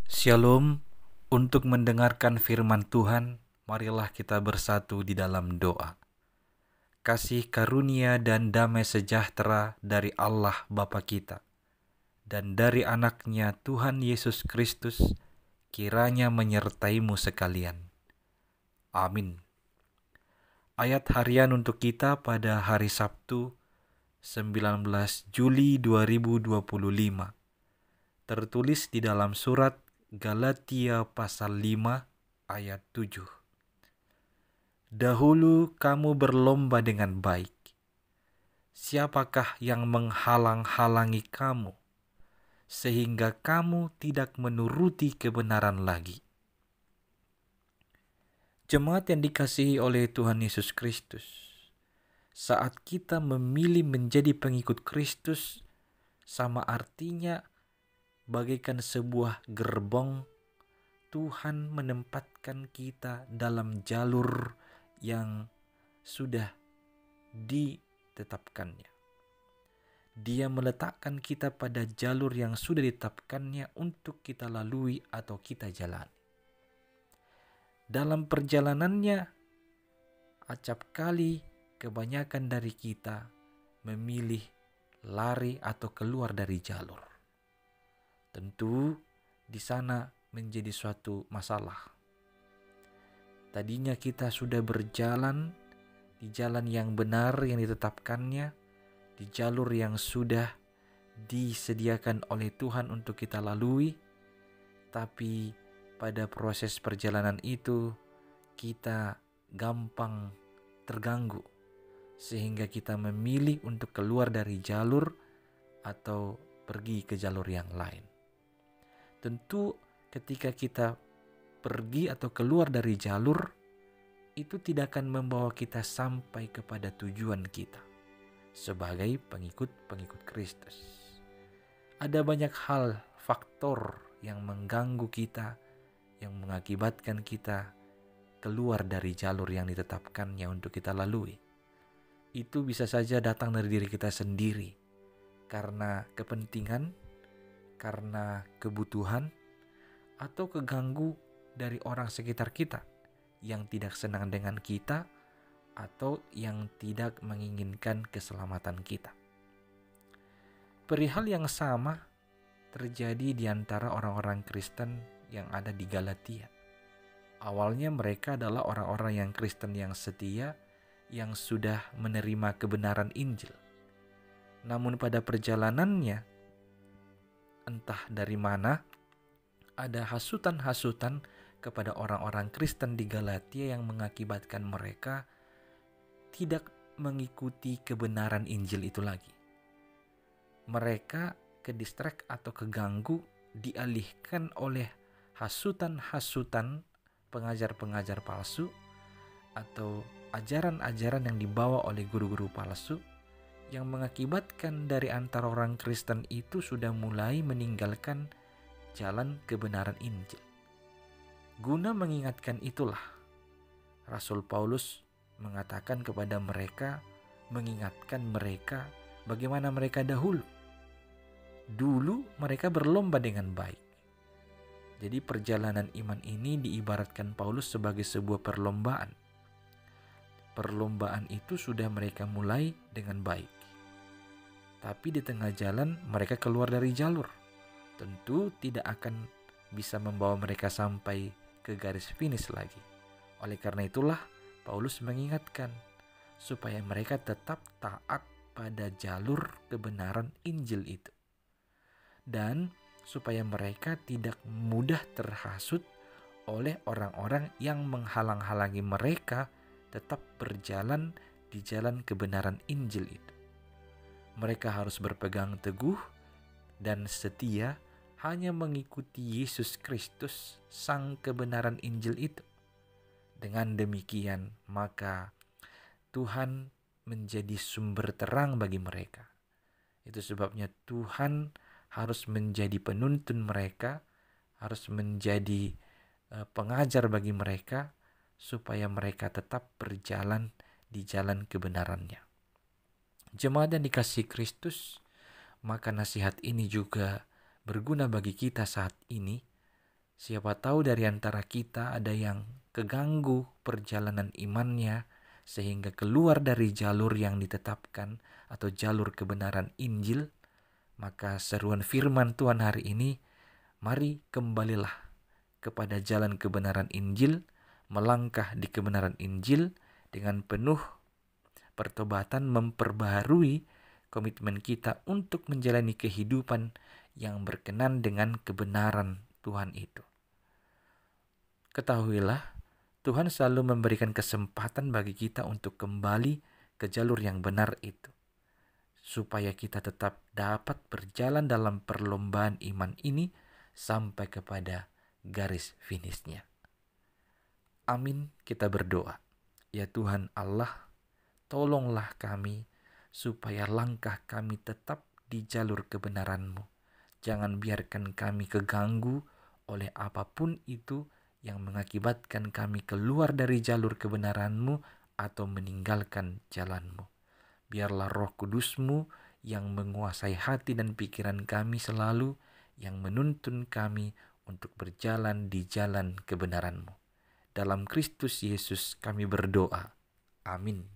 Shalom, untuk mendengarkan firman Tuhan, marilah kita bersatu di dalam doa. Kasih karunia dan damai sejahtera dari Allah Bapa kita, dan dari anaknya Tuhan Yesus Kristus, kiranya menyertaimu sekalian. Amin. Ayat harian untuk kita pada hari Sabtu, 19 Juli 2025, tertulis di dalam surat Galatia pasal 5 ayat 7. Dahulu kamu berlomba dengan baik. Siapakah yang menghalang-halangi kamu, sehingga kamu tidak menuruti kebenaran lagi? Jemaat yang dikasihi oleh Tuhan Yesus Kristus, saat kita memilih menjadi pengikut Kristus, sama artinya bagaikan sebuah gerbong. Tuhan menempatkan kita dalam jalur yang sudah ditetapkannya. Dia meletakkan kita pada jalur yang sudah ditetapkannya untuk kita lalui atau kita jalani. Dalam perjalanannya, acap kali kebanyakan dari kita memilih lari atau keluar dari jalur. Tentu di sana menjadi suatu masalah. Tadinya kita sudah berjalan di jalan yang benar yang ditetapkannya, di jalur yang sudah disediakan oleh Tuhan untuk kita lalui, tapi pada proses perjalanan itu kita gampang terganggu, sehingga kita memilih untuk keluar dari jalur atau pergi ke jalur yang lain. Tentu ketika kita pergi atau keluar dari jalur, itu tidak akan membawa kita sampai kepada tujuan kita sebagai pengikut Kristus. Ada banyak hal, faktor yang mengganggu kita, yang mengakibatkan kita keluar dari jalur yang ditetapkannya untuk kita lalui. Itu bisa saja datang dari diri kita sendiri, karena kepentingan, karena kebutuhan, atau keganggu dari orang sekitar kita yang tidak senang dengan kita atau yang tidak menginginkan keselamatan kita. Perihal yang sama terjadi di antara orang-orang Kristen yang ada di Galatia. Awalnya mereka adalah orang-orang yang Kristen yang setia, yang sudah menerima kebenaran Injil. Namun pada perjalanannya, entah dari mana, ada hasutan-hasutan kepada orang-orang Kristen di Galatia yang mengakibatkan mereka tidak mengikuti kebenaran Injil itu lagi. Mereka ke-distract atau keganggu, dialihkan oleh hasutan-hasutan pengajar-pengajar palsu atau ajaran-ajaran yang dibawa oleh guru-guru palsu, yang mengakibatkan dari antara orang Kristen itu sudah mulai meninggalkan jalan kebenaran Injil. Guna mengingatkan itulah, Rasul Paulus mengatakan kepada mereka, mengingatkan mereka bagaimana mereka dahulu. Dulu mereka berlomba dengan baik. Jadi perjalanan iman ini diibaratkan Paulus sebagai sebuah perlombaan. Perlombaan itu sudah mereka mulai dengan baik. Tapi di tengah jalan mereka keluar dari jalur. Tentu tidak akan bisa membawa mereka sampai ke garis finish lagi. Oleh karena itulah Paulus mengingatkan supaya mereka tetap taat pada jalur kebenaran Injil itu. Dan supaya mereka tidak mudah terhasut oleh orang-orang yang menghalang-halangi mereka tetap berjalan di jalan kebenaran Injil itu. Mereka harus berpegang teguh dan setia hanya mengikuti Yesus Kristus, sang kebenaran Injil itu. Dengan demikian, maka Tuhan menjadi sumber terang bagi mereka. Itu sebabnya Tuhan harus menjadi penuntun mereka, harus menjadi pengajar bagi mereka, supaya mereka tetap berjalan di jalan kebenarannya. Jemaat yang dikasihi Kristus, maka nasihat ini juga berguna bagi kita saat ini, Siapa tahu dari antara kita ada yang keganggu perjalanan imannya sehingga keluar dari jalur yang ditetapkan atau jalur kebenaran Injil. Maka seruan firman Tuhan hari ini, mari kembalilah kepada jalan kebenaran Injil, melangkah di kebenaran Injil dengan penuh pertobatan, memperbaharui komitmen kita untuk menjalani kehidupan yang berkenan dengan kebenaran Tuhan itu. Ketahuilah, Tuhan selalu memberikan kesempatan bagi kita untuk kembali ke jalur yang benar itu, supaya kita tetap dapat berjalan dalam perlombaan iman ini sampai kepada garis finishnya. Amin, kita berdoa. Ya Tuhan Allah, tolonglah kami supaya langkah kami tetap di jalur kebenaran-Mu. Jangan biarkan kami keganggu oleh apapun itu yang mengakibatkan kami keluar dari jalur kebenaran-Mu atau meninggalkan jalan-Mu. Biarlah Roh Kudus-Mu yang menguasai hati dan pikiran kami selalu, yang menuntun kami untuk berjalan di jalan kebenaran-Mu. Dalam Kristus Yesus kami berdoa. Amin.